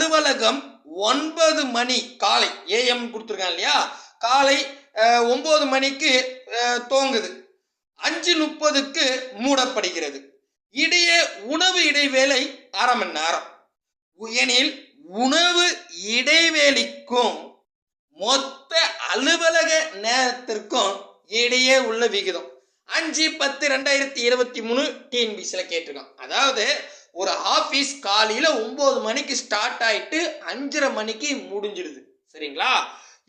அலுவலகம் 9 மணி காலை ஏஎம் கொடுத்துருக்காங்க இல்லையா, காலை 9 மணிக்கு துவங்குது, 5:30க்கு மூடப்படுகிறது. இடையே உணவு இடைவேளை அரை மணி நேரம். எனில் உணவு இடைவேளைக்கும் மொத்த அலுவலக நேரத்திற்கும் இடையே உள்ள விகிதம் 5/10/2023 டிஎன்பிசியில் கேட்டிருக்கான். அதாவது ஒரு ஆஃபீஸ் காலையில் 9 மணிக்கு ஸ்டார்ட் ஆகிட்டு 5:30 மணிக்கு முடிஞ்சிடுது. சரிங்களா?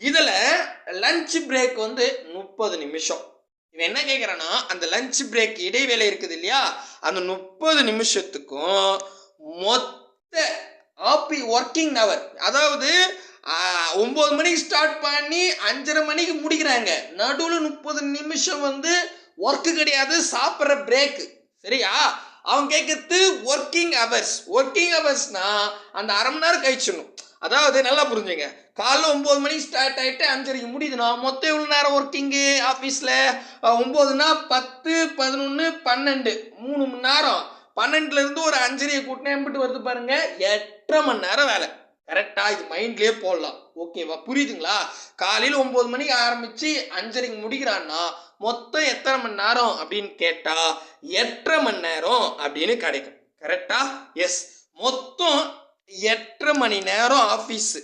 இதில் லஞ்ச் பிரேக் 30 நிமிஷம். இவன் என்ன கேட்குறான்னா, அந்த லஞ்ச் பிரேக் இடைவேளை இருக்குது இல்லையா, அந்த 30 நிமிஷத்துக்கும் மொத்த ஒர்க்கிங் ஹவர், அதாவது 9 மணிக்கு ஸ்டார்ட் பண்ணி 5:30 மணிக்கு முடிக்கிறாங்க. நடுவில் 30 நிமிஷம் ஒர்க்கு கிடையாது, சாப்பிட்ற பிரேக்கு. சரியா? அவன் கேட்கறது ஒர்க்கிங் ஹவர்ஸ். ஒர்க்கிங் ஹவர்ஸ்னா அந்த அரை மணி நேரம் கழிச்சிடணும். அதாவது நல்லா புரிஞ்சுங்க, காலைல 9 மணிக்கு ஸ்டார்ட் ஆகிட்டு 5:30க்கு முடியுதுன்னா மொத்தம் எவ்வளோ நேரம் ஒர்க்கிங்கு ஆஃபீஸில்? 9னா 10, 11, 12, 3 மணி நேரம். 12லேருந்து ஒரு 5:30 கூட்டினா எம்பிட்டு வருது பாருங்க, 8.5 மணி நேரம் வேலை. கரெக்டா? இது மைண்ட்லேயே போடலாம். ஓகேவா? புரியுதுங்களா? காலையில் 9 மணிக்கு ஆரம்பித்து 5:30க்கு முடிக்கிறான்னா மொத்தம் எத்தனை மணி நேரம் அப்படின்னு கேட்டா 8.5 மணி நேரம் அப்படின்னு கிடைக்கும். கரெக்டா? எஸ், மொத்தம் 8.5 மணி நேரம் ஆஃபீஸு.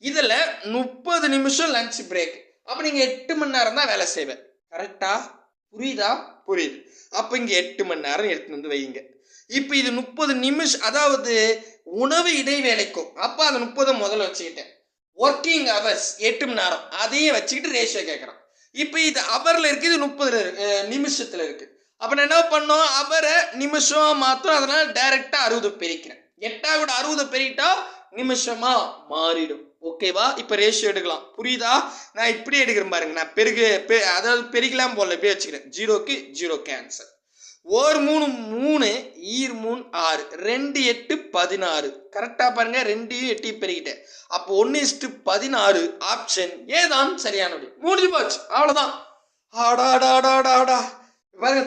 இதில் 30 நிமிஷம் லஞ்ச் பிரேக். அப்போ நீங்கள் 8 மணி நேரம் தான் வேலை செய்வேன். கரெக்டா? புரியுதா? புரியுது. அப்போ இங்கே 8 மணி நேரம் எடுத்துன்னு வைங்க. இப்போ இது 30 நிமிஷம், அதாவது உணவு இடைவேளைக்கும். அப்போ அந்த 30 முதல்ல வச்சுக்கிட்டேன். ஒர்க்கிங் ஹவர்ஸ் 8 மணி நேரம், அதையும் வச்சுக்கிட்டு ரேஷியோ கேட்குறான். இப்போ இது ஹவரில் இருக்குது, இது 30 நிமிஷத்தில் இருக்குது. அப்போ நான் என்ன பண்ணோம், ஹவரை நிமிஷம் மாத்திரம், அதனால் டைரெக்டாக 60 பெருக்கிறேன். 8 கூட 60 பெருக்கிட்டா நிமிஷமா மாறிடும். ஓகேவா? இப்போ ரேஷியோ எடுக்கலாம். புரியுதா? நான் இப்படி எடுக்கிறேன் பாருங்க, நான் அதாவது பெருக்கலாம் போல இப்படியே வச்சுக்கிறேன். 0க்கு 0 கேன்சல். 1 3 3, 2 3 6, 2 8 16. கரெக்டாக பாருங்க, 2 8 பெருகிட்டேன். அப்போ 1:16 ஆப்ஷன் ஏதான் சரியானது. முடிஞ்சு போச்சு, அவ்வளோதான். ஆடாடாடாடாடா பாருங்க.